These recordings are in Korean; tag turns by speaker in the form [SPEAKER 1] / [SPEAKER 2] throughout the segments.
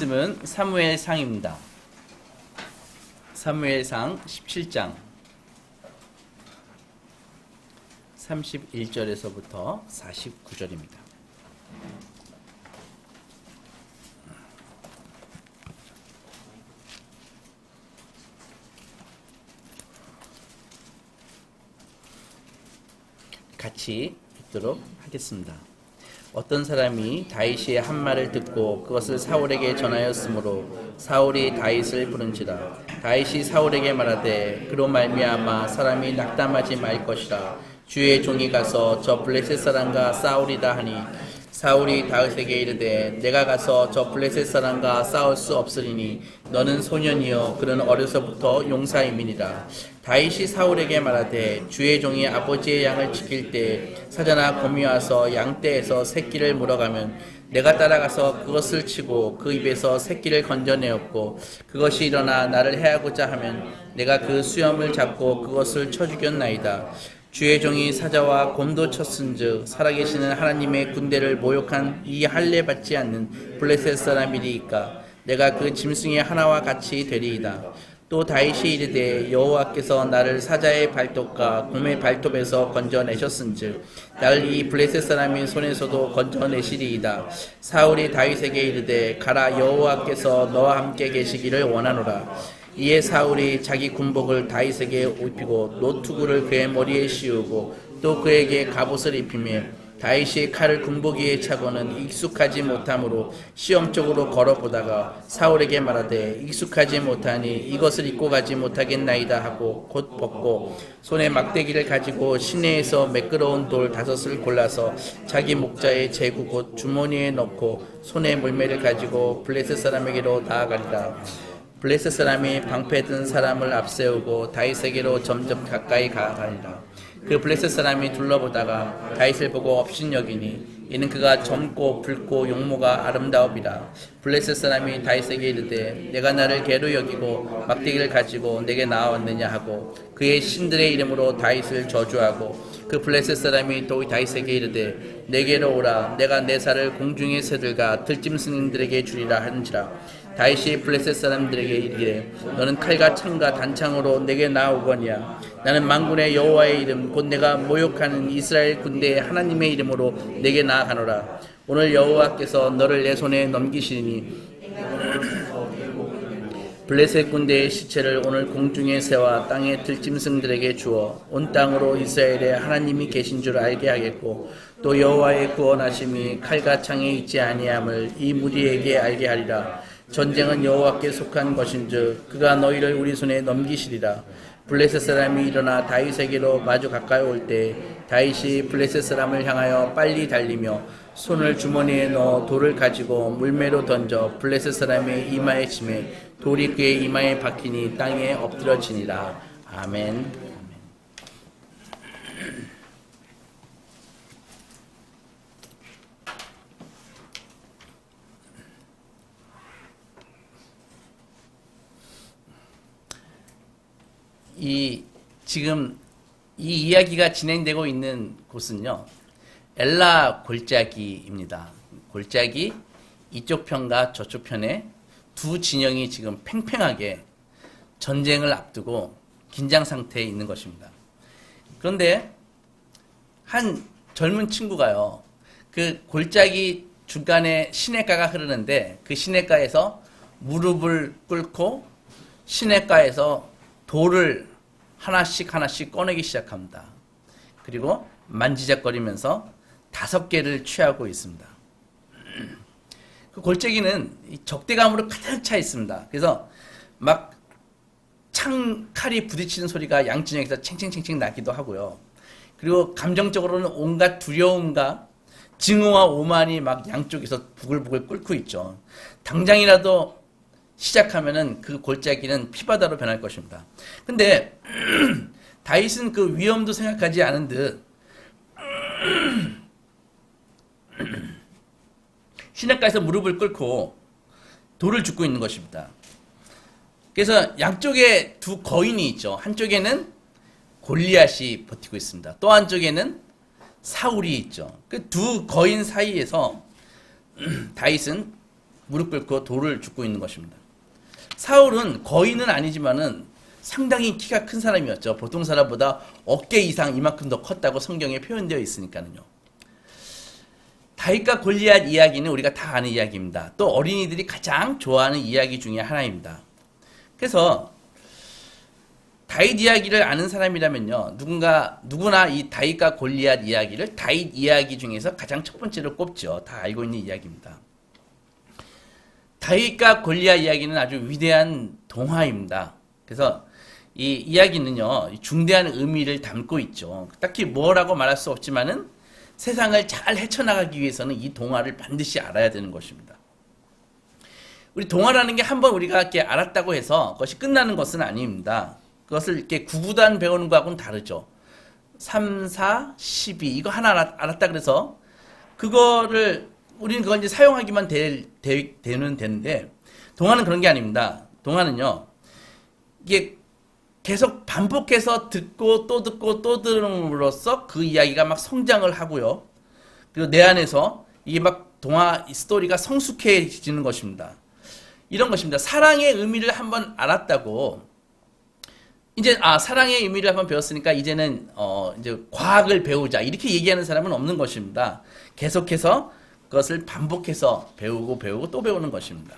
[SPEAKER 1] 말씀은 사무엘상입니다. 사무엘상 17장 31절에서부터 49절입니다. 같이 읽도록 하겠습니다. 어떤 사람이 다윗의 한 말을 듣고 그것을 사울에게 전하였으므로 사울이 다윗을 부른지라. 다윗이 사울에게 말하되 그로 말미암아 사람이 낙담하지 말 것이라. 주의 종이 가서 저 블레셋 사람과 싸우리다 하니 사울이 다윗에게 이르되 내가 가서 저 블레셋 사람과 싸울 수 없으리니 너는 소년이요 그는 어려서부터 용사임이니라. 다윗이 사울에게 말하되 주의 종이 아버지의 양을 지킬 때 사자나 곰이 와서 양떼에서 새끼를 물어가면 내가 따라가서 그것을 치고 그 입에서 새끼를 건져내었고 그것이 일어나 나를 해하고자 하면 내가 그 수염을 잡고 그것을 쳐 죽였나이다. 주의 종이 사자와 곰도 쳤은즉 살아계시는 하나님의 군대를 모욕한 이 할례 받지 않는 블레셋 사람이리이까 내가 그 짐승의 하나와 같이 되리이다. 또 다윗이 이르되 여호와께서 나를 사자의 발톱과 곰의 발톱에서 건져내셨은즉 나를 이 블레셋 사람의 손에서도 건져내시리이다. 사울이 다윗에게 이르되 가라 여호와께서 너와 함께 계시기를 원하노라. 이에 사울이 자기 군복을 다윗에게 입히고 노투구를 그의 머리에 씌우고 또 그에게 갑옷을 입히며 다윗이 칼을 군복 위에 차고는 익숙하지 못함으로 시험적으로 걸어보다가 사울에게 말하되 익숙하지 못하니 이것을 입고 가지 못하겠나이다 하고 곧 벗고 손에 막대기를 가지고 시내에서 매끄러운 돌 5을 골라서 자기 목자의 제구 곧 주머니에 넣고 손에 물매를 가지고 블레셋 사람에게로 나아가리라. 블레셋 사람이 방패 든 사람을 앞세우고 다윗에게로 점점 가까이 가가니라. 그 블레셋 사람이 둘러보다가 다윗을 보고 업신여기니 이는 그가 젊고 붉고 용모가 아름다우리라. 블레셋 사람이 다윗에게 이르되 내가 나를 개로 여기고 막대기를 가지고 내게 나아왔느냐 하고 그의 신들의 이름으로 다윗을 저주하고 그 블레셋 사람이 또 다윗에게 이르되 내게로 오라. 내가 내 살을 공중의 새들과 들짐승들에게 주리라 하는지라. 다윗이 블레셋 사람들에게 이르기를 너는 칼과 창과 단창으로 내게 나오거니와 나는 만군의 여호와의 이름 곧 내가 모욕하는 이스라엘 군대의 하나님의 이름으로 내게 나아가노라. 오늘 여호와께서 너를 내 손에 넘기시니 블레셋 군대의 시체를 오늘 공중의 새와 땅의 들짐승들에게 주어 온 땅으로 이스라엘의 하나님이 계신 줄 알게 하겠고 또 여호와의 구원하심이 칼과 창에 있지 아니함을 이 무리에게 알게 하리라. 전쟁은 여호와께 속한 것인즉 그가 너희를 우리 손에 넘기시리라. 블레셋 사람이 일어나 다윗에게로 마주 가까이 올 때 다윗이 블레셋 사람을 향하여 빨리 달리며 손을 주머니에 넣어 돌을 가지고 물매로 던져 블레셋 사람의 이마에 치매 돌이 그의 이마에 박히니 땅에 엎드러지니라. 아멘. 지금 이 이야기가 진행되고 있는 곳은요, 엘라 골짜기입니다. 골짜기 이쪽 편과 저쪽 편에 두 진영이 지금 팽팽하게 전쟁을 앞두고 긴장 상태에 있는 것입니다. 그런데 한 젊은 친구가요, 그 골짜기 중간에 시냇가가 흐르는데 그 시냇가에서 무릎을 꿇고 시냇가에서 돌을 하나씩 꺼내기 시작합니다. 그리고 만지작거리면서 5개를 취하고 있습니다. 그 골짜기는 적대감으로 가득 차 있습니다. 그래서 막 칼이 부딪히는 소리가 양진영에서 챙챙챙챙 나기도 하고요. 그리고 감정적으로는 온갖 두려움과 증오와 오만이 막 양쪽에서 부글부글 끓고 있죠. 당장이라도 시작하면은 그 골짜기는 피바다로 변할 것입니다. 근데 다윗은 그 위험도 생각하지 않은 듯 시냇가에서 무릎을 꿇고 돌을 줍고 있는 것입니다. 그래서 양쪽에 두 거인이 있죠. 한쪽에는 골리앗이 버티고 있습니다. 또 한쪽에는 사울이 있죠. 그 두 거인 사이에서 다윗은 무릎 꿇고 돌을 줍고 있는 것입니다. 사울은 거인은 아니지만은 상당히 키가 큰 사람이었죠. 보통 사람보다 어깨 이상 이만큼 더 컸다고 성경에 표현되어 있으니까요. 다윗과 골리앗 이야기는 우리가 다 아는 이야기입니다. 또 어린이들이 가장 좋아하는 이야기 중에 하나입니다. 그래서 다윗 이야기를 아는 사람이라면요, 누구나 이 다윗과 골리앗 이야기를 다윗 이야기 중에서 가장 첫 번째로 꼽죠. 다 알고 있는 이야기입니다. 다윗과 골리앗 이야기는 아주 위대한 동화입니다. 그래서 이 이야기는요, 중대한 의미를 담고 있죠. 딱히 뭐라고 말할 수 없지만은 세상을 잘 헤쳐나가기 위해서는 이 동화를 반드시 알아야 되는 것입니다. 우리 동화라는 게 한번 우리가 이렇게 알았다고 해서 그것이 끝나는 것은 아닙니다. 그것을 이렇게 구구단 배우는 거하고는 다르죠. 3, 4, 12 이거 하나 알았다 그래서 우리는 그걸 이제 사용하기만 되는데 동화는 그런 게 아닙니다. 동화는요, 이게 계속 반복해서 듣고 또 들음으로써 그 이야기가 막 성장을 하고요. 그리고 내 안에서 이게 막 동화 스토리가 성숙해지는 것입니다. 이런 것입니다. 사랑의 의미를 한번 알았다고 이제 사랑의 의미를 한번 배웠으니까 이제는 이제 과학을 배우자 이렇게 얘기하는 사람은 없는 것입니다. 계속해서 그것을 반복해서 배우고 또 배우는 것입니다.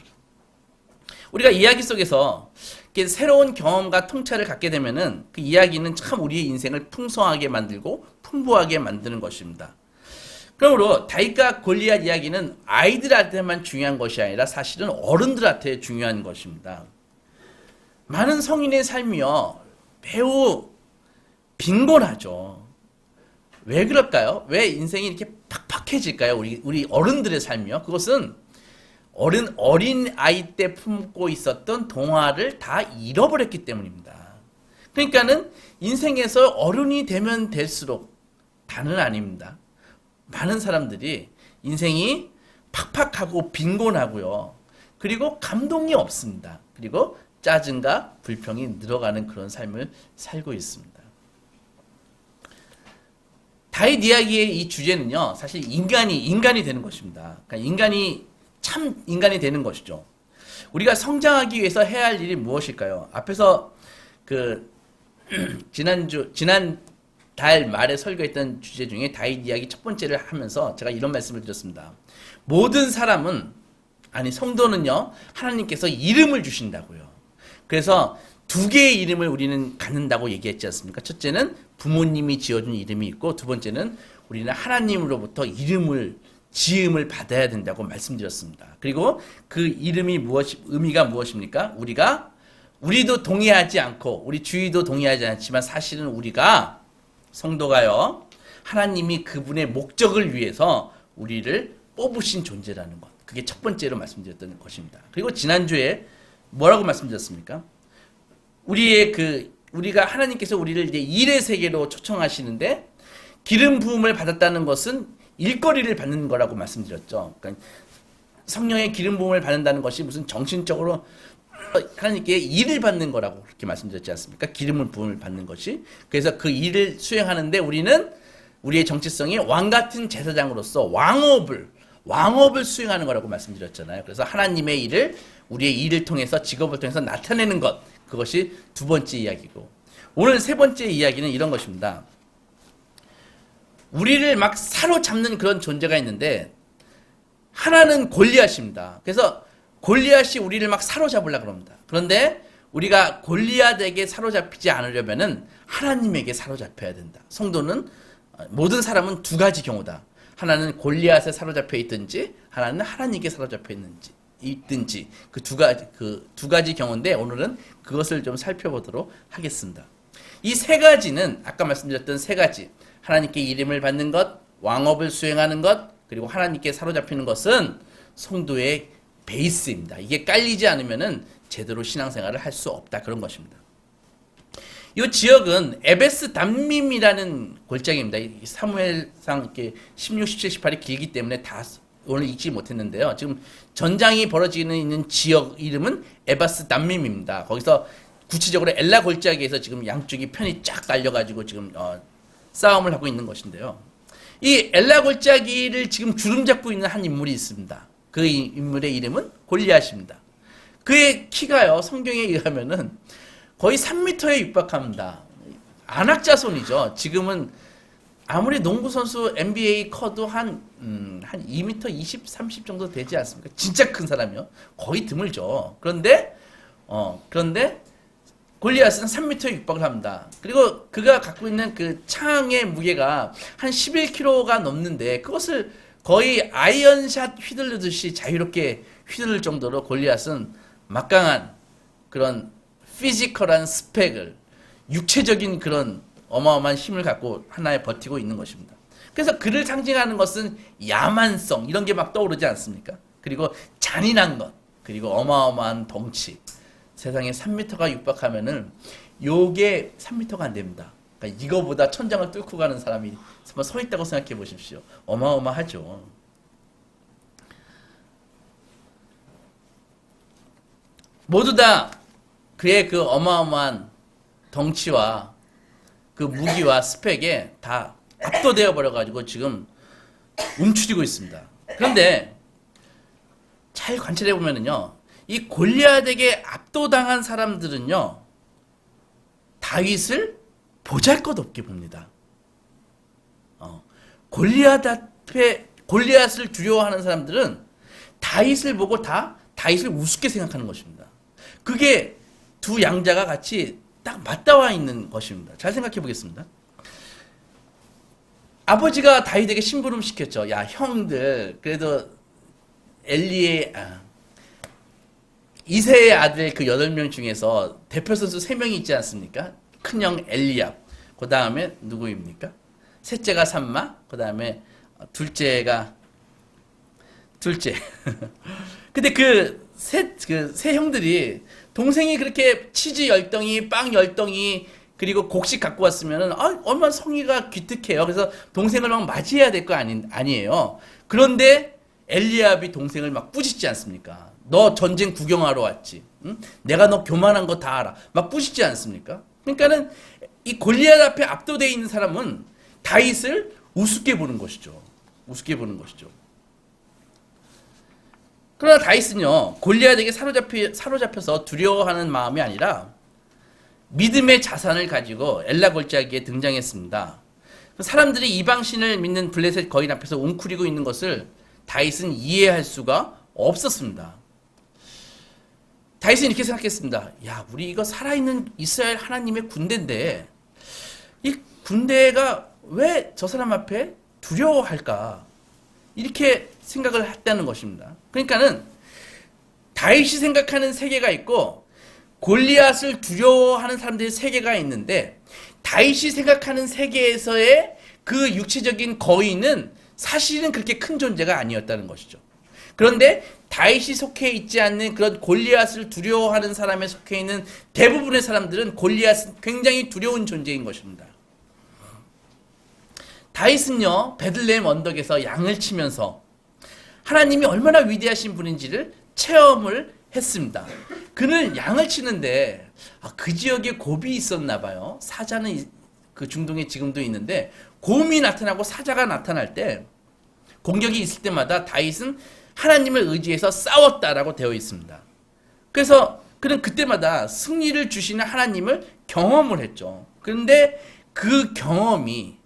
[SPEAKER 1] 우리가 이야기 속에서 새로운 경험과 통찰을 갖게 되면은 그 이야기는 참 우리의 인생을 풍성하게 만들고 풍부하게 만드는 것입니다. 그러므로 다윗과 골리앗 이야기는 아이들한테만 중요한 것이 아니라 사실은 어른들한테 중요한 것입니다. 많은 성인의 삶이요, 매우 빈곤하죠. 왜 그럴까요? 왜 인생이 이렇게 팍팍해질까요? 우리 어른들의 삶이요. 그것은 어린 아이 때 품고 있었던 동화를 다 잃어버렸기 때문입니다. 그러니까는 인생에서 어른이 되면 될수록 다는 아닙니다. 많은 사람들이 인생이 팍팍하고 빈곤하고요. 그리고 감동이 없습니다. 그리고 짜증과 불평이 늘어가는 그런 삶을 살고 있습니다. 다윗 이야기의 이 주제는요, 사실 인간이 되는 것입니다. 그러니까 인간이 되는 것이죠. 우리가 성장하기 위해서 해야 할 일이 무엇일까요? 앞에서 지난 달 말에 설교했던 주제 중에 다윗 이야기 첫 번째를 하면서 제가 이런 말씀을 드렸습니다. 모든 성도는요, 하나님께서 이름을 주신다고요. 그래서 두 개의 이름을 우리는 갖는다고 얘기했지 않습니까? 첫째는 부모님이 지어준 이름이 있고, 두 번째는 우리는 하나님으로부터 지음을 받아야 된다고 말씀드렸습니다. 그리고 그 의미가 무엇입니까? 우리도 동의하지 않고, 우리 주위도 동의하지 않지만 사실은 우리가, 성도가요, 하나님이 그분의 목적을 위해서 우리를 뽑으신 존재라는 것. 그게 첫 번째로 말씀드렸던 것입니다. 그리고 지난주에 뭐라고 말씀드렸습니까? 우리가 하나님께서 우리를 이제 일의 세계로 초청하시는데, 기름 부음을 받았다는 것은 일거리를 받는 거라고 말씀드렸죠. 그러니까 성령의 기름 부음을 받는다는 것이 무슨 정신적으로 하나님께 일을 받는 거라고 그렇게 말씀드렸지 않습니까? 기름을 부음을 받는 것이. 그래서 그 일을 수행하는데 우리의 정체성이 왕 같은 제사장으로서 왕업을 수행하는 거라고 말씀드렸잖아요. 그래서 하나님의 일을, 우리의 일을 통해서, 직업을 통해서 나타내는 것, 그것이 두 번째 이야기고, 오늘 세 번째 이야기는 이런 것입니다. 우리를 막 사로잡는 그런 존재가 있는데, 하나는 골리앗입니다. 그래서 골리앗이 우리를 막 사로잡으려고 합니다. 그런데 우리가 골리앗에게 사로잡히지 않으려면은 하나님에게 사로잡혀야 된다. 성도는, 모든 사람은 두 가지 경우다. 하나는 골리앗에 사로잡혀 있든지, 하나는 하나님께 사로잡혀 있든지, 그 두 가지 경우인데, 오늘은 그것을 좀 살펴보도록 하겠습니다. 이 세 가지는 아까 말씀드렸던 세 가지, 하나님께 이름을 받는 것, 왕업을 수행하는 것, 그리고 하나님께 사로잡히는 것은 성도의 베이스입니다. 이게 깔리지 않으면은 제대로 신앙생활을 할 수 없다, 그런 것입니다. 이 지역은 에베스 담밈이라는 골짜기입니다. 사무엘상 이렇게 16, 17, 18이 길기 때문에 다 오늘 읽지 못했는데요. 지금 전장이 벌어지는 있는 지역 이름은 에베스 담밈입니다. 거기서 구체적으로 엘라 골짜기에서 지금 양쪽이 편이 쫙 깔려가지고 지금 싸움을 하고 있는 것인데요. 이 엘라 골짜기를 지금 주름 잡고 있는 한 인물이 있습니다. 그 인물의 이름은 골리앗입니다. 그의 키가요, 성경에 의하면은 거의 3m에 육박합니다. 안악자손이죠. 지금은 아무리 농구 선수 NBA 커도 한 2m 20, 30 정도 되지 않습니까? 진짜 큰 사람이요. 거의 드물죠. 그런데 골리앗은 3m에 육박을 합니다. 그리고 그가 갖고 있는 그 창의 무게가 한 11kg가 넘는데 그것을 거의 아이언샷 휘둘르듯이 자유롭게 휘두를 정도로 골리앗은 막강한 그런 피지컬한 스펙을, 육체적인 그런 어마어마한 힘을 갖고 하나에 버티고 있는 것입니다. 그래서 그를 상징하는 것은 야만성 이런 게 막 떠오르지 않습니까? 그리고 잔인한 것, 그리고 어마어마한 덩치. 세상에 3m가 육박하면은 요게 3m가 안 됩니다. 그러니까 이거보다 천장을 뚫고 가는 사람이 서 있다고 생각해 보십시오. 어마어마하죠. 모두 다 그의 그 어마어마한 덩치와 그 무기와 스펙에 다 압도되어 버려가지고 지금 움츠리고 있습니다. 그런데 잘 관찰해 보면은요, 이 골리앗에게 압도당한 사람들은요, 다윗을 보잘것없게 봅니다. 골리앗 앞에 골리앗을 두려워하는 사람들은 다윗을 보고 다 다윗을 우습게 생각하는 것입니다. 그게 두 양자가 같이 딱 맞닿아 있는 것입니다. 잘 생각해 보겠습니다. 아버지가 다윗에게 심부름 시켰죠. 야, 형들, 그래도 이세의 아들 그 8명 중에서 대표 선수 3명이 있지 않습니까? 큰형 엘리압, 그 다음에 누구입니까? 셋째가 삼마, 그 다음에 둘째가 둘째. 근데 세 형들이 동생이 그렇게 치즈 10덩이, 빵 10덩이, 그리고 곡식 갖고 왔으면은, 얼마나 성의가 기특해요. 그래서 동생을 막 맞이해야 될 거 아니에요. 그런데 엘리압이 동생을 막 꾸짖지 않습니까? 너 전쟁 구경하러 왔지. 응? 내가 너 교만한 거 다 알아. 막 꾸짖지 않습니까? 그러니까는 이 골리앗 앞에 압도되어 있는 사람은 다윗을 우습게 보는 것이죠. 우습게 보는 것이죠. 그러나 다윗은요, 골리앗에게 사로잡혀서 두려워하는 마음이 아니라 믿음의 자산을 가지고 엘라 골짜기에 등장했습니다. 사람들이 이방신을 믿는 블레셋 거인 앞에서 웅크리고 있는 것을 다윗은 이해할 수가 없었습니다. 다윗은 이렇게 생각했습니다. 야, 우리 이거 살아있는 이스라엘 하나님의 군대인데 이 군대가 왜 저 사람 앞에 두려워할까? 이렇게 생각을 했다는 것입니다. 그러니까는 다윗이 생각하는 세계가 있고 골리앗을 두려워하는 사람들의 세계가 있는데 다윗이 생각하는 세계에서의 그 육체적인 거인은 사실은 그렇게 큰 존재가 아니었다는 것이죠. 그런데 다윗이 속해 있지 않는 그런 골리앗을 두려워하는 사람에 속해 있는 대부분의 사람들은 골리앗은 굉장히 두려운 존재인 것입니다. 다윗은요, 베들레헴 언덕에서 양을 치면서 하나님이 얼마나 위대하신 분인지를 체험을 했습니다. 그는 양을 치는데 그 지역에 곰이 있었나 봐요. 사자는 그 중동에 지금도 있는데 곰이 나타나고 사자가 나타날 때 공격이 있을 때마다 다윗은 하나님을 의지해서 싸웠다라고 되어 있습니다. 그래서 그는 그때마다 승리를 주시는 하나님을 경험을 했죠. 그런데 그 경험이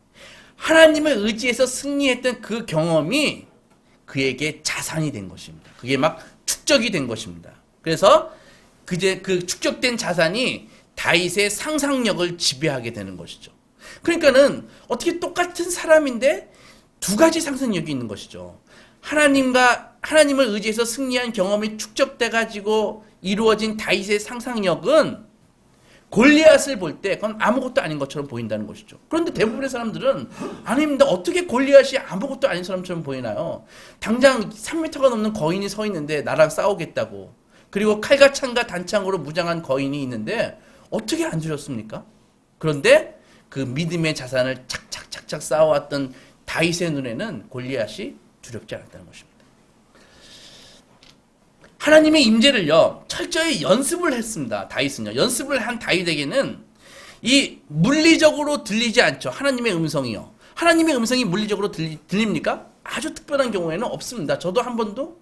[SPEAKER 1] 하나님을 의지해서 승리했던 그 경험이 그에게 자산이 된 것입니다. 그게 막 축적이 된 것입니다. 그래서 그제 그 축적된 자산이 다윗의 상상력을 지배하게 되는 것이죠. 그러니까는 어떻게 똑같은 사람인데 두 가지 상상력이 있는 것이죠. 하나님을 의지해서 승리한 경험이 축적돼 가지고 이루어진 다윗의 상상력은 골리앗을 볼 때 그건 아무것도 아닌 것처럼 보인다는 것이죠. 그런데 대부분의 사람들은 아닙니다. 어떻게 골리앗이 아무것도 아닌 사람처럼 보이나요? 당장 3m가 넘는 거인이 서 있는데 나랑 싸우겠다고. 그리고 칼과 창과 단창으로 무장한 거인이 있는데 어떻게 안 두렵습니까? 그런데 그 믿음의 자산을 착착착착 쌓아왔던 다윗의 눈에는 골리앗이 두렵지 않았다는 것입니다. 하나님의 임재를요, 철저히 연습을 했습니다. 다윗은요. 연습을 한 다윗에게는 이 물리적으로 들리지 않죠. 하나님의 음성이요. 하나님의 음성이 물리적으로 들립니까? 아주 특별한 경우에는 없습니다. 저도 한 번도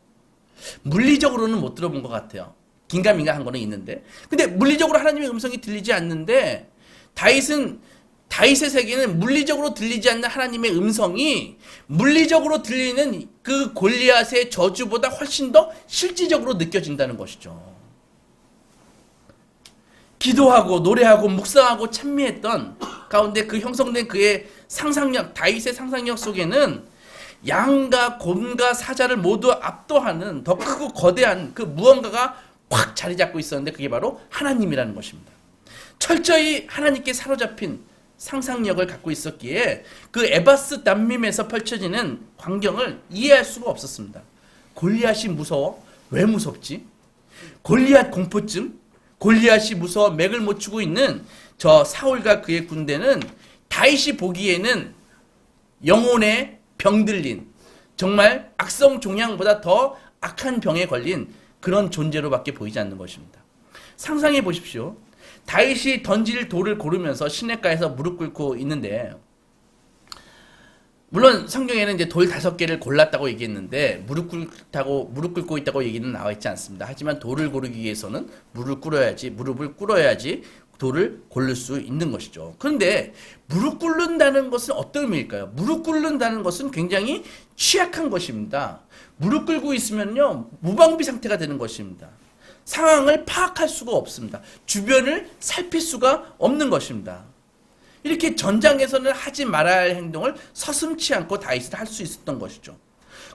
[SPEAKER 1] 물리적으로는 못 들어본 것 같아요. 긴가민가한 거는 있는데. 근데 물리적으로 하나님의 음성이 들리지 않는데 다윗의 세계는 물리적으로 들리지 않는 하나님의 음성이 물리적으로 들리는 그 골리앗의 저주보다 훨씬 더 실질적으로 느껴진다는 것이죠. 기도하고 노래하고 묵상하고 찬미했던 가운데 그 형성된 그의 상상력, 다윗의 상상력 속에는 양과 곰과 사자를 모두 압도하는 더 크고 거대한 그 무언가가 확 자리 잡고 있었는데 그게 바로 하나님이라는 것입니다. 철저히 하나님께 사로잡힌 상상력을 갖고 있었기에 그 에바스 담밈에서 펼쳐지는 광경을 이해할 수가 없었습니다. 골리앗이 무서워? 왜 무섭지? 골리앗 공포증? 골리앗이 무서워 맥을 못 추고 있는 저 사울과 그의 군대는 다윗이 보기에는 영혼에 병들린 정말 악성 종양보다 더 악한 병에 걸린 그런 존재로밖에 보이지 않는 것입니다. 상상해 보십시오. 다윗이 던질 돌을 고르면서 시냇가에서 무릎 꿇고 있는데, 물론 성경에는 이제 돌 5개를 골랐다고 얘기했는데 무릎 꿇고 있다고 얘기는 나와 있지 않습니다. 하지만 돌을 고르기 위해서는 무릎을 꿇어야지 돌을 고를 수 있는 것이죠. 그런데 무릎 꿇는다는 것은 어떤 의미일까요? 무릎 꿇는다는 것은 굉장히 취약한 것입니다. 무릎 꿇고 있으면요, 무방비 상태가 되는 것입니다. 상황을 파악할 수가 없습니다. 주변을 살필 수가 없는 것입니다. 이렇게 전장에서는 하지 말아야 할 행동을 서슴지 않고 다윗은 할 수 있었던 것이죠.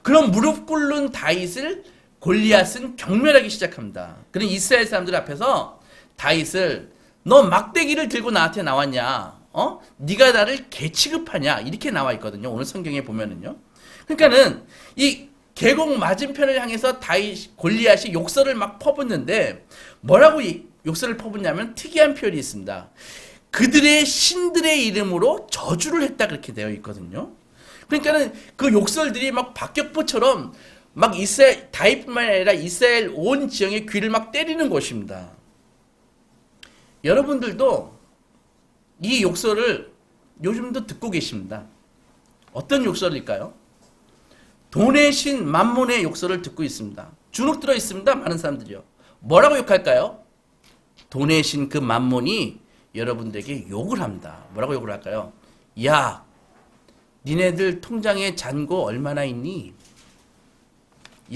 [SPEAKER 1] 그럼 무릎 꿇는 다윗을 골리앗은 경멸하기 시작합니다. 그런 이스라엘 사람들 앞에서 다윗을 너 막대기를 들고 나한테 나왔냐? 네가 나를 개 취급하냐? 이렇게 나와 있거든요. 오늘 성경에 보면은요. 그러니까는 이 계곡 맞은편을 향해서 골리앗이 욕설을 막 퍼붓는데 뭐라고 욕설을 퍼붓냐면 특이한 표현이 있습니다. 그들의 신들의 이름으로 저주를 했다 그렇게 되어 있거든요. 그러니까는 그 욕설들이 막 박격포처럼 막 다윗뿐만 아니라 이스라엘 온 지형의 귀를 막 때리는 것입니다. 여러분들도 이 욕설을 요즘도 듣고 계십니다. 어떤 욕설일까요? 돈의 신 만몬의 욕설을 듣고 있습니다. 주눅 들어 있습니다. 많은 사람들이요. 뭐라고 욕할까요? 돈의 신 그 만몬이 여러분들에게 욕을 합니다. 뭐라고 욕을 할까요? 야, 니네들 통장에 잔고 얼마나 있니?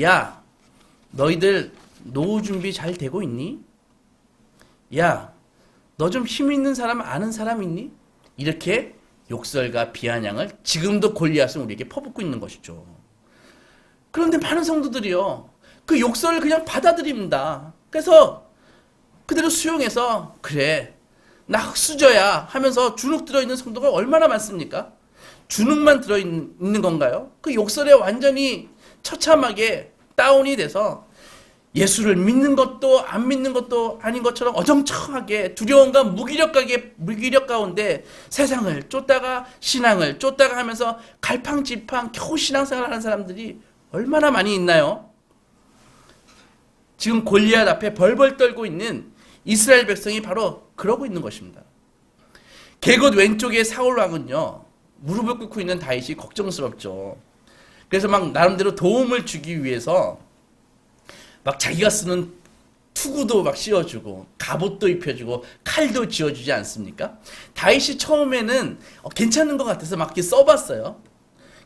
[SPEAKER 1] 야, 너희들 노후 준비 잘 되고 있니? 야, 너 좀 힘 있는 사람 아는 사람 있니? 이렇게 욕설과 비아냥을 지금도 골리앗은 우리에게 퍼붓고 있는 것이죠. 그런데 많은 성도들이요, 그 욕설을 그냥 받아들입니다. 그래서 그대로 수용해서 그래, 나 흙수저야 하면서 주눅 들어있는 성도가 얼마나 많습니까? 주눅만 들어있는 건가요? 그 욕설에 완전히 처참하게 다운이 돼서 예수를 믿는 것도 안 믿는 것도 아닌 것처럼 어정쩡하게 두려움과 무기력 가운데 세상을 쫓다가 신앙을 쫓다가 하면서 갈팡질팡 겨우 신앙생활을 하는 사람들이 얼마나 많이 있나요? 지금 골리앗 앞에 벌벌 떨고 있는 이스라엘 백성이 바로 그러고 있는 것입니다. 계곡 왼쪽에 사울 왕은요, 무릎을 꿇고 있는 다윗이 걱정스럽죠. 그래서 막 나름대로 도움을 주기 위해서 막 자기가 쓰는 투구도 막 씌워주고 갑옷도 입혀주고 칼도 쥐어주지 않습니까? 다윗이 처음에는 괜찮은 것 같아서 막 이렇게 써봤어요.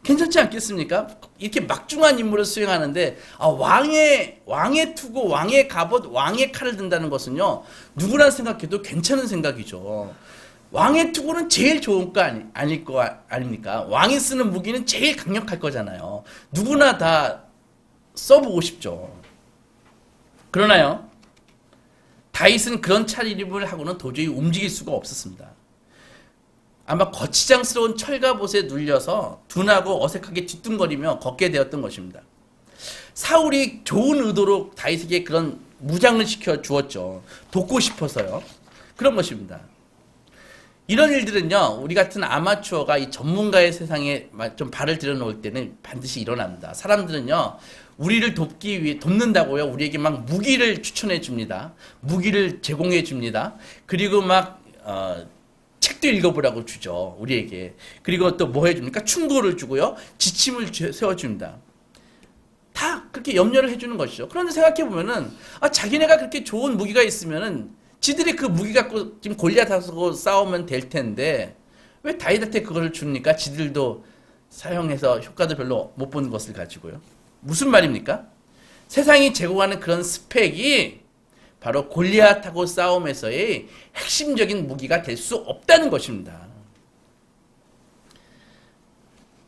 [SPEAKER 1] 괜찮지 않겠습니까? 이렇게 막중한 임무를 수행하는데 왕의 투구, 왕의 갑옷, 왕의 칼을 든다는 것은요, 누구나 생각해도 괜찮은 생각이죠. 왕의 투구는 제일 좋은 거 아닐 거 아닙니까? 왕이 쓰는 무기는 제일 강력할 거잖아요. 누구나 다 써보고 싶죠. 그러나요, 다윗은 그런 차림을 하고는 도저히 움직일 수가 없었습니다. 아마 거치장스러운 철갑옷에 눌려서 둔하고 어색하게 뒤뚱거리며 걷게 되었던 것입니다. 사울이 좋은 의도로 다윗에게 그런 무장을 시켜 주었죠. 돕고 싶어서요. 그런 것입니다. 이런 일들은요, 우리 같은 아마추어가 이 전문가의 세상에 좀 발을 들여놓을 때는 반드시 일어납니다. 사람들은요, 우리를 돕는다고요, 우리에게 막 무기를 추천해 줍니다. 무기를 제공해 줍니다. 그리고 막 책도 읽어보라고 주죠, 우리에게. 그리고 또 뭐 해줍니까? 충고를 주고요, 지침을 세워줍니다. 다 그렇게 염려를 해주는 것이죠. 그런데 생각해 보면은 자기네가 그렇게 좋은 무기가 있으면은 지들이 그 무기 갖고 지금 골리앗하고 싸우면 될 텐데 왜 다윗한테 그걸 줍니까? 지들도 사용해서 효과도 별로 못 보는 것을 가지고요. 무슨 말입니까? 세상이 제공하는 그런 스펙이 바로 골리앗하고 싸움에서의 핵심적인 무기가 될 수 없다는 것입니다.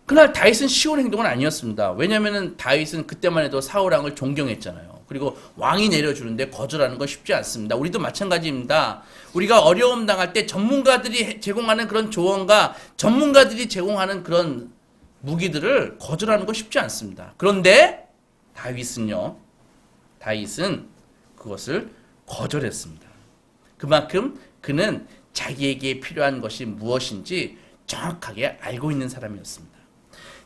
[SPEAKER 1] 그날 다윗은 쉬운 행동은 아니었습니다. 왜냐하면 다윗은 그때만 해도 사울 왕을 존경했잖아요. 그리고 왕이 내려주는데 거절하는 건 쉽지 않습니다. 우리도 마찬가지입니다. 우리가 어려움 당할 때 전문가들이 제공하는 그런 조언과 전문가들이 제공하는 그런 무기들을 거절하는 건 쉽지 않습니다. 그런데 다윗은 그것을 거절했습니다. 그만큼 그는 자기에게 필요한 것이 무엇인지 정확하게 알고 있는 사람이었습니다.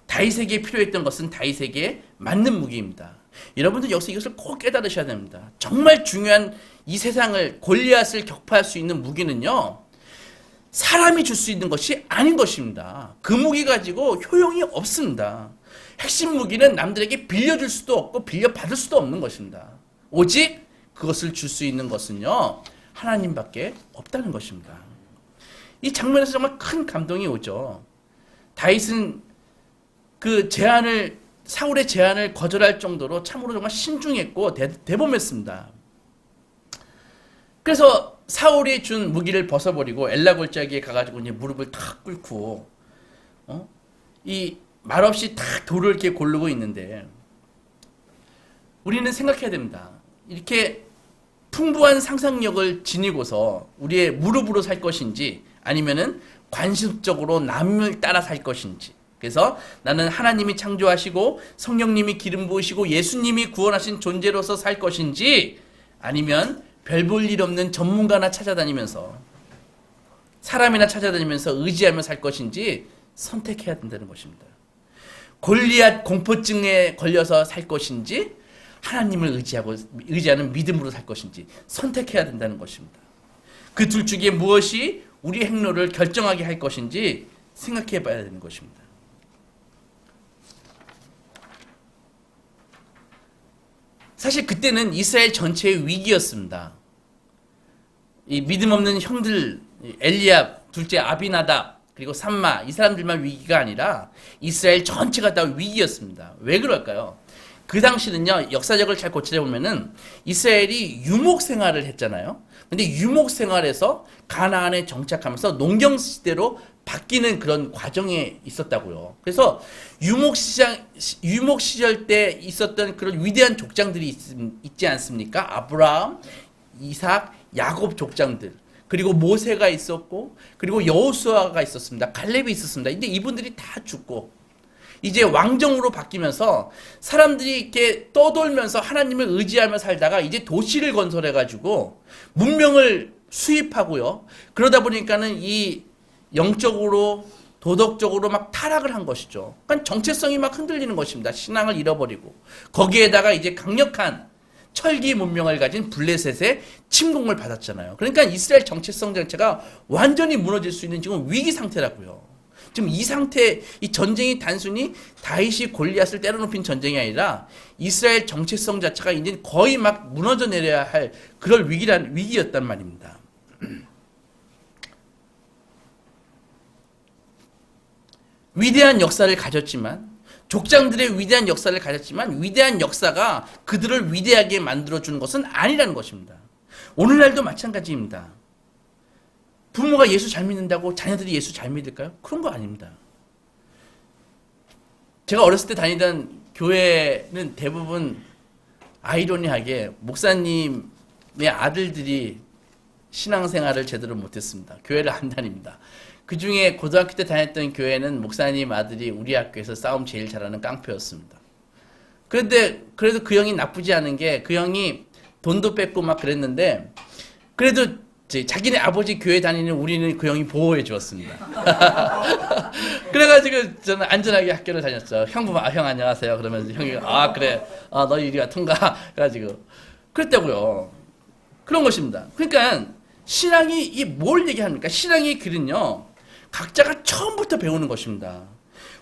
[SPEAKER 1] 다윗에게 필요했던 것은 다윗에게 맞는 무기입니다. 여러분들 여기서 이것을 꼭 깨달으셔야 됩니다. 정말 중요한 이 세상을 골리앗을 격파할 수 있는 무기는요, 사람이 줄 수 있는 것이 아닌 것입니다. 그 무기 가지고 효용이 없습니다. 핵심 무기는 남들에게 빌려줄 수도 없고 빌려받을 수도 없는 것입니다. 오직 그것을 줄 수 있는 것은요, 하나님밖에 없다는 것입니다. 이 장면에서 정말 큰 감동이 오죠. 다윗은 사울의 제안을 거절할 정도로 참으로 정말 신중했고 대범했습니다. 그래서 사울이 준 무기를 벗어버리고 엘라 골짜기에 가가지고 이제 무릎을 탁 꿇고 이 말없이 탁 돌을 이렇게 고르고 있는데, 우리는 생각해야 됩니다. 이렇게 풍부한 상상력을 지니고서 우리의 무릎으로 살 것인지 아니면은 관습적으로 남을 따라 살 것인지. 그래서 나는 하나님이 창조하시고 성령님이 기름 부으시고 예수님이 구원하신 존재로서 살 것인지, 아니면 별 볼 일 없는 전문가나 찾아다니면서 사람이나 찾아다니면서 의지하며 살 것인지 선택해야 된다는 것입니다. 골리앗 공포증에 걸려서 살 것인지 하나님을 의지하는 믿음으로 살 것인지 선택해야 된다는 것입니다. 그 둘 중에 무엇이 우리 행로를 결정하게 할 것인지 생각해 봐야 되는 것입니다. 사실 그때는 이스라엘 전체의 위기였습니다. 이 믿음 없는 형들 엘리압, 둘째 아비나답, 그리고 삼마, 이 사람들만 위기가 아니라 이스라엘 전체가 다 위기였습니다. 왜 그럴까요? 그 당시는요, 역사적을 잘 고쳐보면은 이스라엘이 유목 생활을 했잖아요. 근데 유목 생활에서 가나안에 정착하면서 농경 시대로 바뀌는 그런 과정에 있었다고요. 그래서 유목 시절 때 있었던 그런 위대한 족장들이 있지 않습니까? 아브라함, 이삭, 야곱 족장들. 그리고 모세가 있었고, 그리고 여호수아가 있었습니다. 갈렙이 있었습니다. 근데 이분들이 다 죽고, 이제 왕정으로 바뀌면서 사람들이 이렇게 떠돌면서 하나님을 의지하며 살다가 이제 도시를 건설해가지고 문명을 수입하고요. 그러다 보니까는 이 영적으로 도덕적으로 막 타락을 한 것이죠. 그러니까 정체성이 막 흔들리는 것입니다. 신앙을 잃어버리고 거기에다가 이제 강력한 철기 문명을 가진 블레셋의 침공을 받았잖아요. 그러니까 이스라엘 정체성 자체가 완전히 무너질 수 있는 지금 위기 상태라고요. 지금 이 상태, 이 전쟁이 단순히 다윗이 골리앗을 때려눕힌 전쟁이 아니라 이스라엘 정체성 자체가 이제 거의 막 무너져 내려야 할 그럴 위기였단 말입니다. 위대한 역사를 가졌지만, 족장들의 위대한 역사를 가졌지만 위대한 역사가 그들을 위대하게 만들어주는 것은 아니라는 것입니다. 오늘날도 마찬가지입니다. 부모가 예수 잘 믿는다고 자녀들이 예수 잘 믿을까요? 그런 거 아닙니다. 제가 어렸을 때 다니던 교회는 대부분 아이러니하게 목사님의 아들들이 신앙생활을 제대로 못했습니다. 교회를 안 다닙니다. 그 중에 고등학교 때 다녔던 교회는 목사님 아들이 우리 학교에서 싸움 제일 잘하는 깡패였습니다. 그런데 그래도 그 형이 나쁘지 않은 게, 그 형이 돈도 뺏고 막 그랬는데 그래도 자기네 아버지 교회 다니는 우리는 그 형이 보호해 주었습니다. 그래가지고 저는 안전하게 학교를 다녔죠. 형 보면 형 안녕하세요 그러면서 형이 그래 너 이리 와 통과 그래가지고 그랬다고요. 그런 것입니다. 그러니까 신앙이 이 뭘 얘기합니까? 신앙의 길은요, 각자가 처음부터 배우는 것입니다.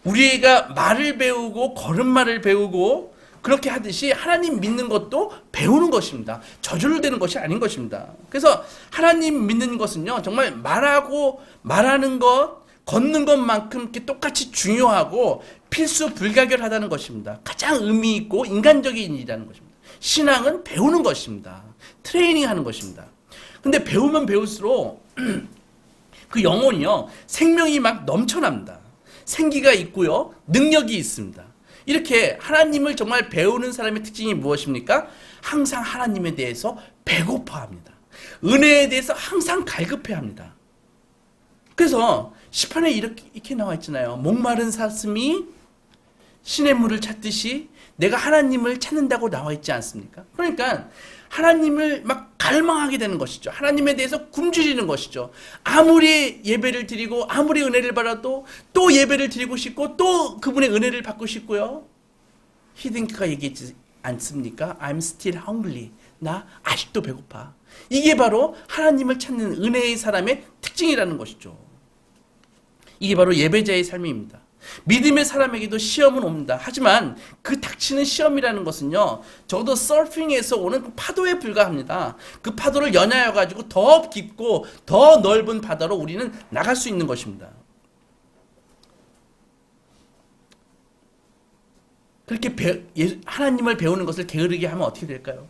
[SPEAKER 1] 우리가 말을 배우고 걸음마를 배우고 그렇게 하듯이 하나님 믿는 것도 배우는 것입니다. 저절로 되는 것이 아닌 것입니다. 그래서 하나님 믿는 것은요, 정말 말하는 것, 걷는 것만큼 이렇게 똑같이 중요하고 필수 불가결하다는 것입니다. 가장 의미 있고 인간적인 일이라는 것입니다. 신앙은 배우는 것입니다. 트레이닝 하는 것입니다. 근데 배우면 배울수록 그 영혼이요, 생명이 막 넘쳐납니다. 생기가 있고요, 능력이 있습니다. 이렇게 하나님을 정말 배우는 사람의 특징이 무엇입니까? 항상 하나님에 대해서 배고파합니다. 은혜에 대해서 항상 갈급해합니다. 그래서 시편에 이렇게 나와 있잖아요. 목마른 사슴이 신의 물을 찾듯이 내가 하나님을 찾는다고 나와 있지 않습니까? 그러니까 하나님을 막 갈망하게 되는 것이죠. 하나님에 대해서 굶주리는 것이죠. 아무리 예배를 드리고 아무리 은혜를 받아도 또 예배를 드리고 싶고 또 그분의 은혜를 받고 싶고요. 히딩크가 얘기했지 않습니까? I'm still hungry. 나 아직도 배고파. 이게 바로 하나님을 찾는 은혜의 사람의 특징이라는 것이죠. 이게 바로 예배자의 삶입니다. 믿음의 사람에게도 시험은 옵니다. 하지만 그 닥치는 시험이라는 것은요, 적어도 서핑에서 오는 그 파도에 불과합니다. 그 파도를 연하여 가지고 더 깊고 더 넓은 바다로 우리는 나갈 수 있는 것입니다. 그렇게 하나님을 배우는 것을 게으르게 하면 어떻게 될까요?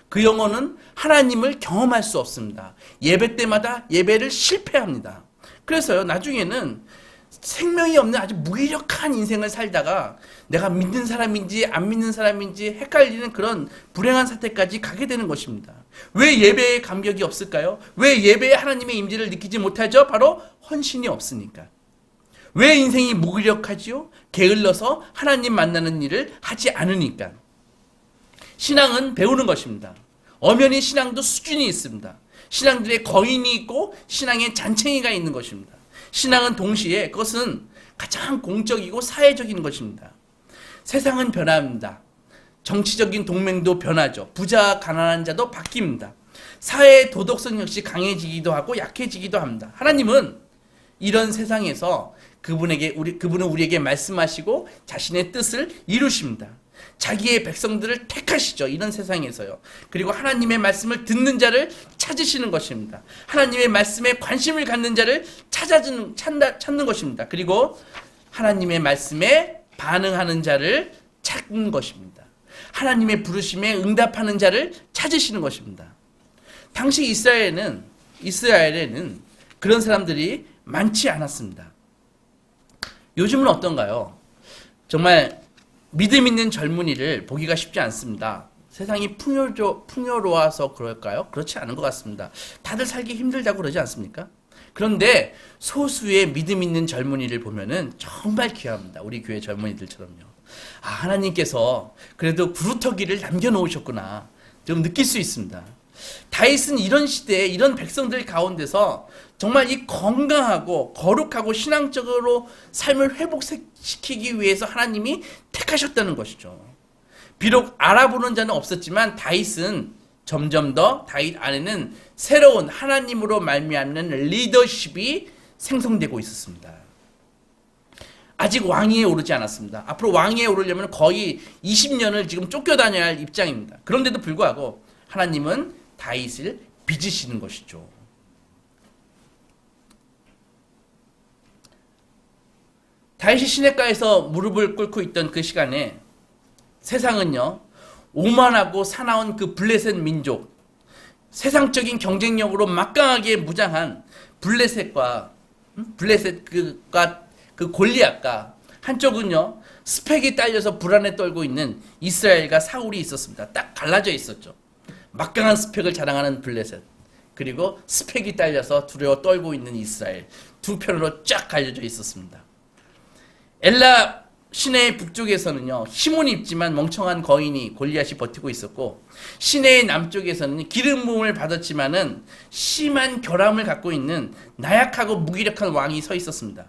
[SPEAKER 1] 그 영혼은 하나님을 경험할 수 없습니다. 예배 때마다 예배를 실패합니다. 그래서요, 나중에는 생명이 없는 아주 무기력한 인생을 살다가 내가 믿는 사람인지 안 믿는 사람인지 헷갈리는 그런 불행한 사태까지 가게 되는 것입니다. 왜 예배에 감격이 없을까요? 왜 예배에 하나님의 임재를 느끼지 못하죠? 바로 헌신이 없으니까. 왜 인생이 무기력하지요? 게을러서 하나님 만나는 일을 하지 않으니까. 신앙은 배우는 것입니다. 엄연히 신앙도 수준이 있습니다. 신앙들의 거인이 있고 신앙의 잔챙이가 있는 것입니다. 신앙은 동시에 그것은 가장 공적이고 사회적인 것입니다. 세상은 변합니다. 정치적인 동맹도 변하죠. 부자 가난한 자도 바뀝니다. 사회의 도덕성 역시 강해지기도 하고 약해지기도 합니다. 하나님은 이런 세상에서 그분은 우리에게 말씀하시고 자신의 뜻을 이루십니다. 자기의 백성들을 택하시죠. 이런 세상에서요. 그리고 하나님의 말씀을 듣는 자를 찾으시는 것입니다. 하나님의 말씀에 관심을 갖는 자를 찾는 것입니다. 그리고 하나님의 말씀에 반응하는 자를 찾는 것입니다. 하나님의 부르심에 응답하는 자를 찾으시는 것입니다. 당시 이스라엘에는 그런 사람들이 많지 않았습니다. 요즘은 어떤가요? 정말 믿음 있는 젊은이를 보기가 쉽지 않습니다. 세상이 풍요로워서 그럴까요? 그렇지 않은 것 같습니다. 다들 살기 힘들다고 그러지 않습니까? 그런데 소수의 믿음 있는 젊은이를 보면은 정말 귀합니다. 우리 교회 젊은이들처럼요. 아, 하나님께서 그래도 구루터기를 남겨놓으셨구나. 좀 느낄 수 있습니다. 다윗은 이런 시대에 이런 백성들 가운데서 정말 이 건강하고 거룩하고 신앙적으로 삶을 회복시키기 위해서 하나님이 택하셨다는 것이죠. 비록 알아보는 자는 없었지만 다윗은 점점 더 다윗 안에는 새로운 하나님으로 말미암는 리더십이 생성되고 있었습니다. 아직 왕위에 오르지 않았습니다. 앞으로 왕위에 오르려면 거의 20년을 지금 쫓겨다녀야 할 입장입니다. 그런데도 불구하고 하나님은 다윗을 빚으시는 것이죠. 다윗이 시냇가에서 무릎을 꿇고 있던 그 시간에 세상은요, 오만하고 사나운 그 블레셋 민족, 세상적인 경쟁력으로 막강하게 무장한 블레셋과 그 골리앗과 한쪽은요, 스펙이 딸려서 불안에 떨고 있는 이스라엘과 사울이 있었습니다. 딱 갈라져 있었죠. 막강한 스펙을 자랑하는 블레셋, 그리고 스펙이 딸려서 두려워 떨고 있는 이스라엘, 두 편으로 쫙 갈려져 있었습니다. 엘라 시내의 북쪽에서는요, 힘은 있지만 멍청한 거인이 골리앗이 버티고 있었고, 시내의 남쪽에서는 기름 부음을 받았지만은 심한 결함을 갖고 있는 나약하고 무기력한 왕이 서 있었습니다.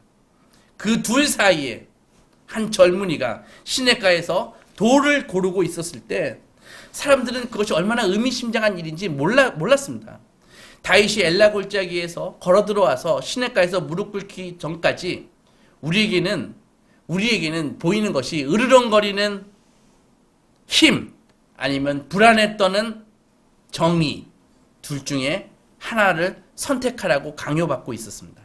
[SPEAKER 1] 그 둘 사이에 한 젊은이가 시냇가에서 돌을 고르고 있었을 때 사람들은 그것이 얼마나 의미심장한 일인지 몰랐습니다. 다윗이 엘라 골짜기에서 걸어 들어와서 시냇가에서 무릎 꿇기 전까지 우리에게는 보이는 것이 으르렁거리는 힘, 아니면 불안에 떠는 정의, 둘 중에 하나를 선택하라고 강요받고 있었습니다.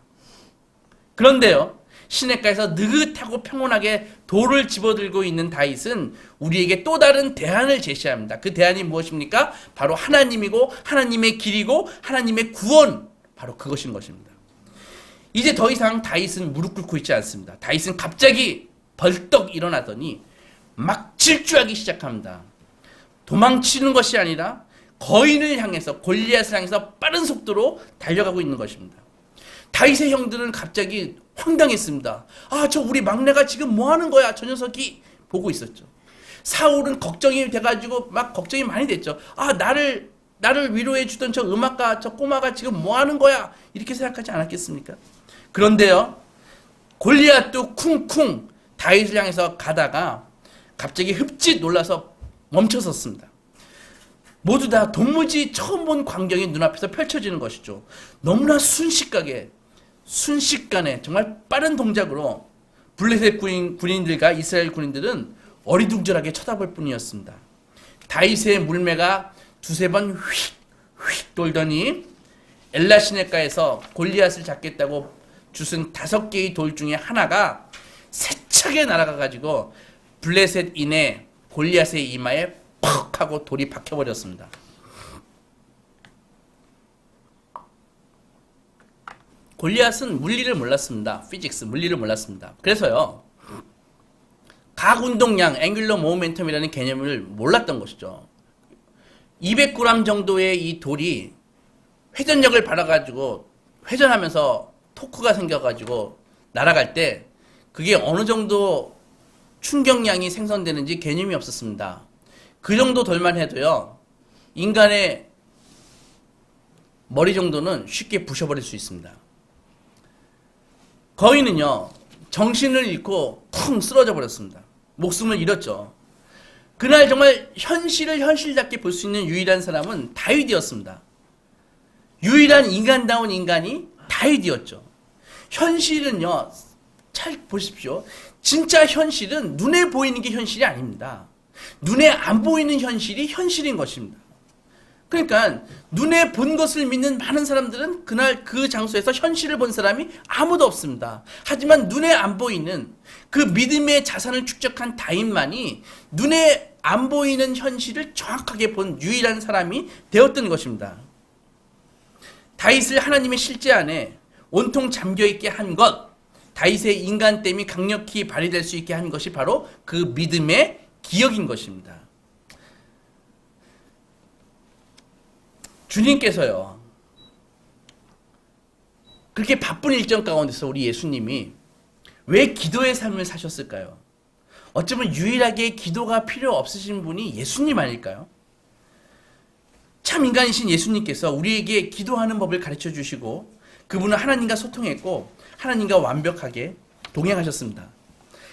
[SPEAKER 1] 그런데요, 시냇가에서 느긋하고 평온하게 돌을 집어들고 있는 다윗은 우리에게 또 다른 대안을 제시합니다. 그 대안이 무엇입니까? 바로 하나님이고 하나님의 길이고 하나님의 구원, 바로 그것인 것입니다. 이제 더 이상 다윗은 무릎 꿇고 있지 않습니다. 다윗은 갑자기 벌떡 일어나더니 막 질주하기 시작합니다. 도망치는 것이 아니라 거인을 향해서, 골리앗을 향해서 빠른 속도로 달려가고 있는 것입니다. 다윗의 형들은 갑자기 황당했습니다. 아, 저 우리 막내가 지금 뭐 하는 거야? 저 녀석이 보고 있었죠. 사울은 걱정이 돼가지고 막 걱정이 많이 됐죠. 아, 나를 위로해 주던 저 음악가, 저 꼬마가 지금 뭐 하는 거야? 이렇게 생각하지 않았겠습니까? 그런데요, 골리앗도 쿵쿵 다윗을 향해서 가다가 갑자기 흡짓 놀라서 멈춰섰습니다. 모두 다 도무지 처음 본 광경이 눈앞에서 펼쳐지는 것이죠. 너무나 순식간에 정말 빠른 동작으로 블레셋 군인들과 이스라엘 군인들은 어리둥절하게 쳐다볼 뿐이었습니다. 다윗의 물매가 두세 번 휙휙 돌더니 엘라 시냇가에서 골리앗을 잡겠다고 주슨 5개의 돌 중에 하나가 세차게 날아가가지고 블레셋인의 골리앗의 이마에 퍽 하고 돌이 박혀버렸습니다. 골리앗은 물리를 몰랐습니다. 물리를 몰랐습니다. 그래서요, 각 운동량, 앵귤러 모멘텀이라는 개념을 몰랐던 것이죠. 200g 정도의 이 돌이 회전력을 받아가지고 회전하면서 토크가 생겨가지고 날아갈 때 그게 어느 정도 충격량이 생성되는지 개념이 없었습니다. 그 정도 돌만 해도요, 인간의 머리 정도는 쉽게 부셔버릴 수 있습니다. 거인은요, 정신을 잃고 쿵 쓰러져 버렸습니다. 목숨을 잃었죠. 그날 정말 현실을 현실답게 볼 수 있는 유일한 사람은 다윗이었습니다. 유일한 인간다운 인간이 다윗이었죠. 현실은요, 잘 보십시오. 진짜 현실은 눈에 보이는 게 현실이 아닙니다. 눈에 안 보이는 현실이 현실인 것입니다. 그러니까 눈에 본 것을 믿는 많은 사람들은 그날 그 장소에서 현실을 본 사람이 아무도 없습니다. 하지만 눈에 안 보이는 그 믿음의 자산을 축적한 다윗만이 눈에 안 보이는 현실을 정확하게 본 유일한 사람이 되었던 것입니다. 다윗을 하나님의 실제 안에 온통 잠겨있게 한 것, 다윗의 인간됨이 강력히 발휘될 수 있게 한 것이 바로 그 믿음의 기억인 것입니다. 주님께서요, 그렇게 바쁜 일정 가운데서 우리 예수님이 왜 기도의 삶을 사셨을까요? 어쩌면 유일하게 기도가 필요 없으신 분이 예수님 아닐까요? 참 인간이신 예수님께서 우리에게 기도하는 법을 가르쳐 주시고 그분은 하나님과 소통했고 하나님과 완벽하게 동행하셨습니다.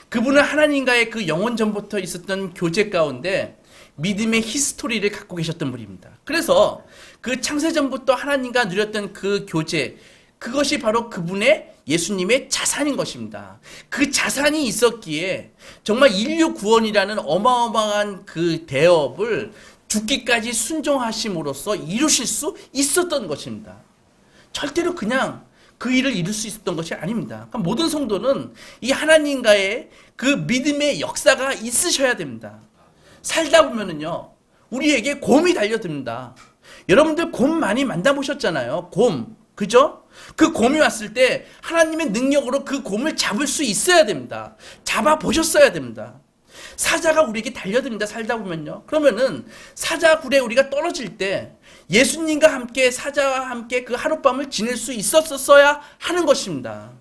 [SPEAKER 1] 그분은 하나님과의 그 영원 전부터 있었던 교제 가운데 믿음의 히스토리를 갖고 계셨던 분입니다. 그래서 그 창세전부터 하나님과 누렸던 그 교제, 그것이 바로 그분의 예수님의 자산인 것입니다. 그 자산이 있었기에 정말 인류 구원이라는 어마어마한 그 대업을 죽기까지 순종하심으로써 이루실 수 있었던 것입니다. 절대로 그냥 그 일을 이룰 수 있었던 것이 아닙니다. 그러니까 모든 성도는 이 하나님과의 그 믿음의 역사가 있으셔야 됩니다. 살다 보면은요, 우리에게 곰이 달려듭니다. 여러분들 곰 많이 만나보셨잖아요. 곰. 그죠? 그 곰이 왔을 때 하나님의 능력으로 그 곰을 잡을 수 있어야 됩니다. 잡아보셨어야 됩니다. 사자가 우리에게 달려듭니다. 살다 보면요. 그러면은 사자굴에 우리가 떨어질 때 예수님과 함께 사자와 함께 그 하룻밤을 지낼 수 있었어야 하는 것입니다.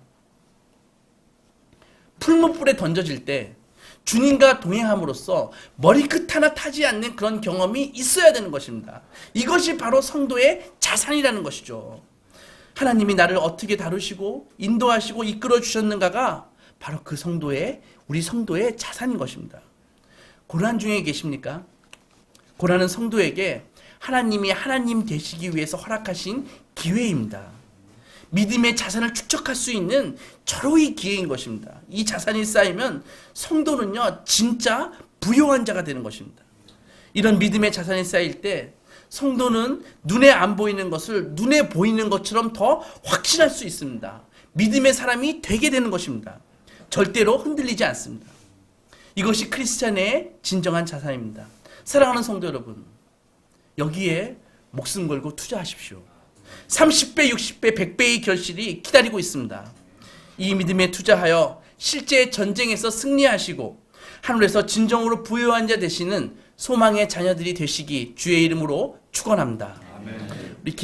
[SPEAKER 1] 풀무불에 던져질 때 주님과 동행함으로써 머리끝 하나 타지 않는 그런 경험이 있어야 되는 것입니다. 이것이 바로 성도의 자산이라는 것이죠. 하나님이 나를 어떻게 다루시고 인도하시고 이끌어 주셨는가가 바로 그 성도의, 우리 성도의 자산인 것입니다. 고난 중에 계십니까? 고난은 성도에게 하나님이 하나님 되시기 위해서 허락하신 기회입니다. 믿음의 자산을 축적할 수 있는 절호의 기회인 것입니다. 이 자산이 쌓이면 성도는요, 진짜 부유한 자가 되는 것입니다. 이런 믿음의 자산이 쌓일 때 성도는 눈에 안 보이는 것을 눈에 보이는 것처럼 더 확신할 수 있습니다. 믿음의 사람이 되게 되는 것입니다. 절대로 흔들리지 않습니다. 이것이 크리스찬의 진정한 자산입니다. 사랑하는 성도 여러분, 여기에 목숨 걸고 투자하십시오. 30배, 60배, 100배의 결실이 기다리고 있습니다. 이 믿음에 투자하여 실제 전쟁에서 승리하시고 하늘에서 진정으로 부유한 자 되시는 소망의 자녀들이 되시기 주의 이름으로 축원합니다.